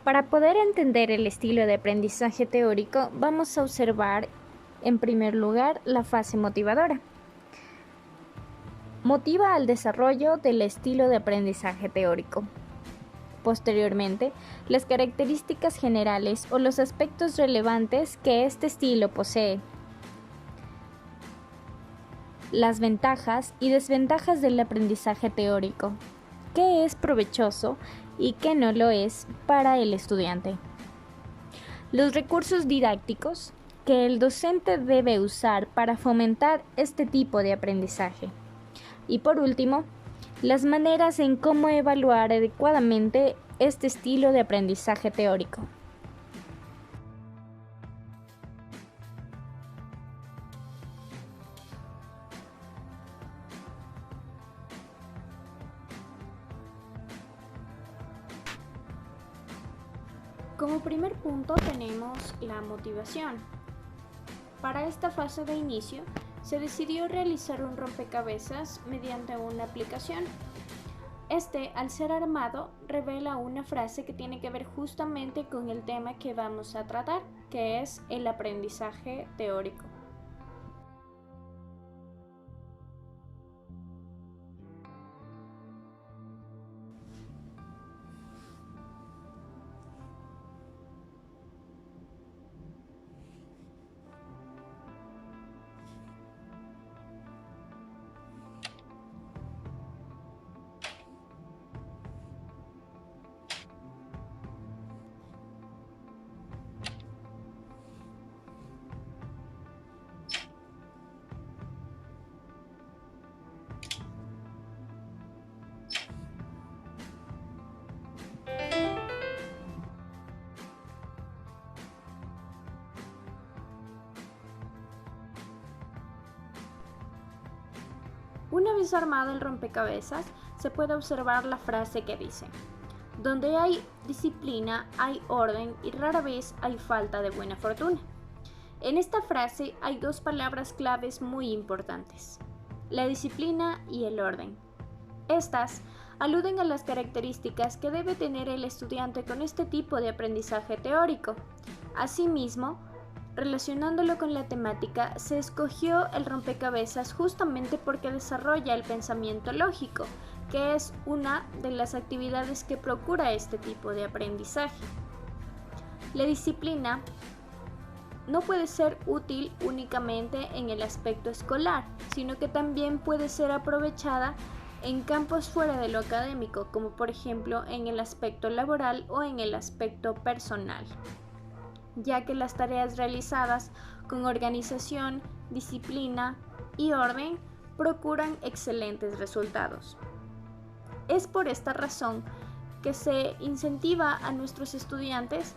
Para poder entender el estilo de aprendizaje teórico, vamos a observar, en primer lugar, la fase motivadora. Motiva al desarrollo del estilo de aprendizaje teórico. Posteriormente, las características generales o los aspectos relevantes que este estilo posee. Las ventajas y desventajas del aprendizaje teórico. ¿Qué es provechoso y qué no lo es para el estudiante? Los recursos didácticos que el docente debe usar para fomentar este tipo de aprendizaje. Y por último, las maneras en cómo evaluar adecuadamente este estilo de aprendizaje teórico. Como primer punto tenemos la motivación. Para esta fase de inicio, se decidió realizar un rompecabezas mediante una aplicación. Este, al ser armado, revela una frase que tiene que ver justamente con el tema que vamos a tratar, que es el aprendizaje teórico. Una vez armado el rompecabezas, se puede observar la frase que dice: donde hay disciplina, hay orden y rara vez hay falta de buena fortuna. En esta frase hay dos palabras claves muy importantes: la disciplina y el orden. Estas aluden a las características que debe tener el estudiante con este tipo de aprendizaje teórico. Asimismo, relacionándolo con la temática, se escogió el rompecabezas justamente porque desarrolla el pensamiento lógico, que es una de las actividades que procura este tipo de aprendizaje. La disciplina no puede ser útil únicamente en el aspecto escolar, sino que también puede ser aprovechada en campos fuera de lo académico, como por ejemplo en el aspecto laboral o en el aspecto personal, ya que las tareas realizadas con organización, disciplina y orden procuran excelentes resultados. Es por esta razón que se incentiva a nuestros estudiantes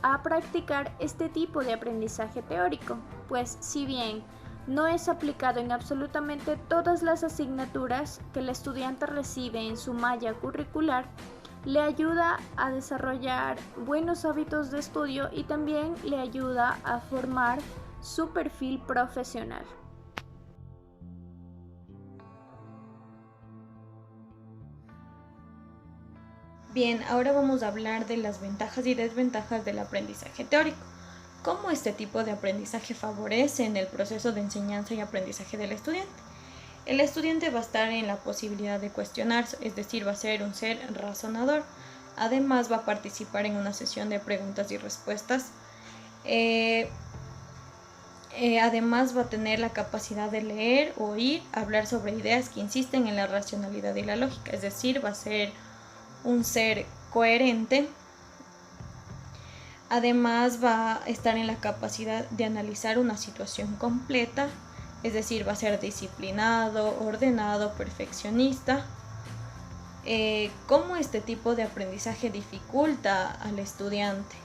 a practicar este tipo de aprendizaje teórico, pues si bien no es aplicado en absolutamente todas las asignaturas que el estudiante recibe en su malla curricular, le ayuda a desarrollar buenos hábitos de estudio y también le ayuda a formar su perfil profesional. Bien, ahora vamos a hablar de las ventajas y desventajas del aprendizaje teórico. ¿Cómo este tipo de aprendizaje favorece en el proceso de enseñanza y aprendizaje del estudiante? El estudiante va a estar en la posibilidad de cuestionar, es decir, va a ser un ser razonador. Además, va a participar en una sesión de preguntas y respuestas. Además, va a tener la capacidad de leer, oír, hablar sobre ideas que insisten en la racionalidad y la lógica, es decir, va a ser un ser coherente. Además, va a estar en la capacidad de analizar una situación completa, es decir, va a ser disciplinado, ordenado, perfeccionista. ¿Cómo este tipo de aprendizaje dificulta al estudiante?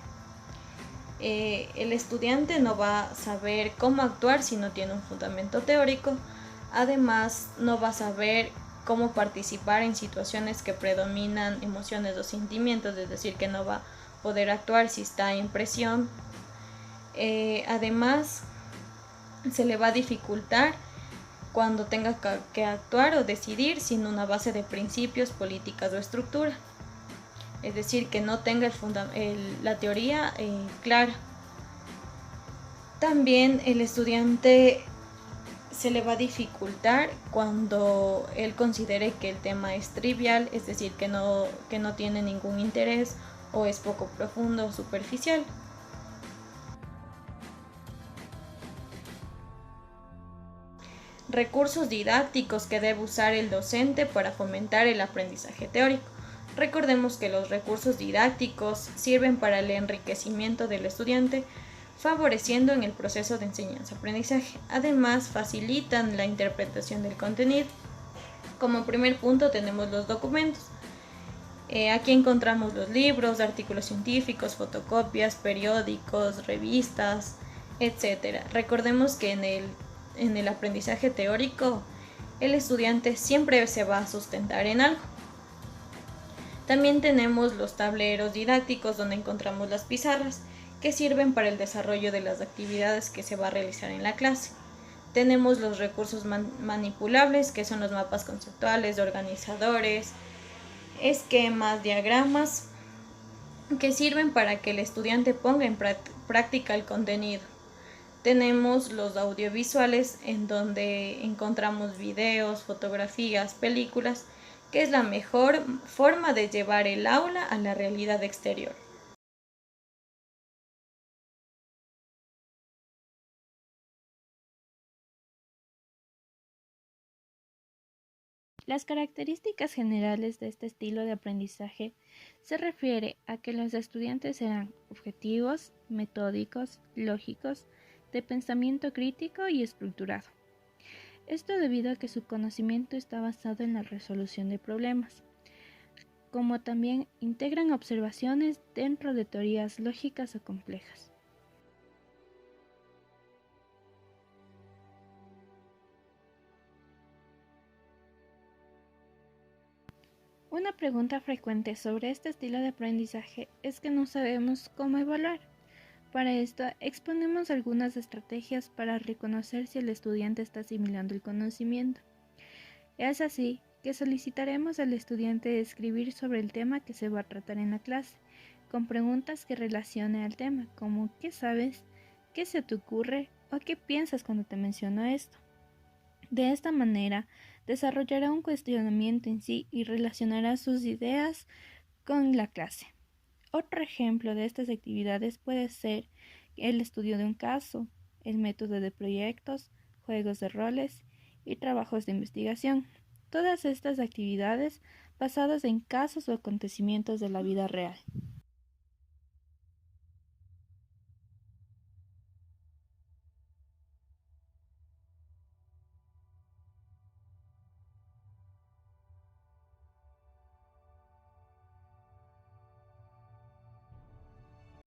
El estudiante no va a saber cómo actuar si no tiene un fundamento teórico. Además, no va a saber cómo participar en situaciones que predominan emociones o sentimientos, es decir, que no va a poder actuar si está en presión. Además, se le va a dificultar cuando tenga que actuar o decidir sin una base de principios, políticas o estructura. es decir, que no tenga la teoría clara. También el estudiante se le va a dificultar cuando él considere que el tema es trivial, es decir, que no tiene ningún interés o es poco profundo o superficial. Recursos didácticos que debe usar el docente para fomentar el aprendizaje teórico. Recordemos que los recursos didácticos sirven para el enriquecimiento del estudiante, favoreciendo en el proceso de enseñanza-aprendizaje. Además, facilitan la interpretación del contenido. Como primer punto tenemos los documentos. Aquí encontramos los libros, artículos científicos, fotocopias, periódicos, revistas, etc. Recordemos que en el aprendizaje teórico el estudiante siempre se va a sustentar en algo. También tenemos los tableros didácticos donde encontramos las pizarras que sirven para el desarrollo de las actividades que se va a realizar en la clase. Tenemos los recursos manipulables que son los mapas conceptuales, organizadores, esquemas, diagramas que sirven para que el estudiante ponga en práctica el contenido. Tenemos los audiovisuales en donde encontramos videos, fotografías, películas, que es la mejor forma de llevar el aula a la realidad exterior. Las características generales de este estilo de aprendizaje se refiere a que los estudiantes serán objetivos, metódicos, lógicos, de pensamiento crítico y estructurado. Esto debido a que su conocimiento está basado en la resolución de problemas, como también integran observaciones dentro de teorías lógicas o complejas. Una pregunta frecuente sobre este estilo de aprendizaje es que no sabemos cómo evaluar. Para esto, exponemos algunas estrategias para reconocer si el estudiante está asimilando el conocimiento. Es así que solicitaremos al estudiante escribir sobre el tema que se va a tratar en la clase, con preguntas que relacionen al tema, como ¿qué sabes? ¿Qué se te ocurre? ¿O qué piensas cuando te menciono esto? De esta manera, desarrollará un cuestionamiento en sí y relacionará sus ideas con la clase. Otro ejemplo de estas actividades puede ser el estudio de un caso, el método de proyectos, juegos de roles y trabajos de investigación. Todas estas actividades basadas en casos o acontecimientos de la vida real.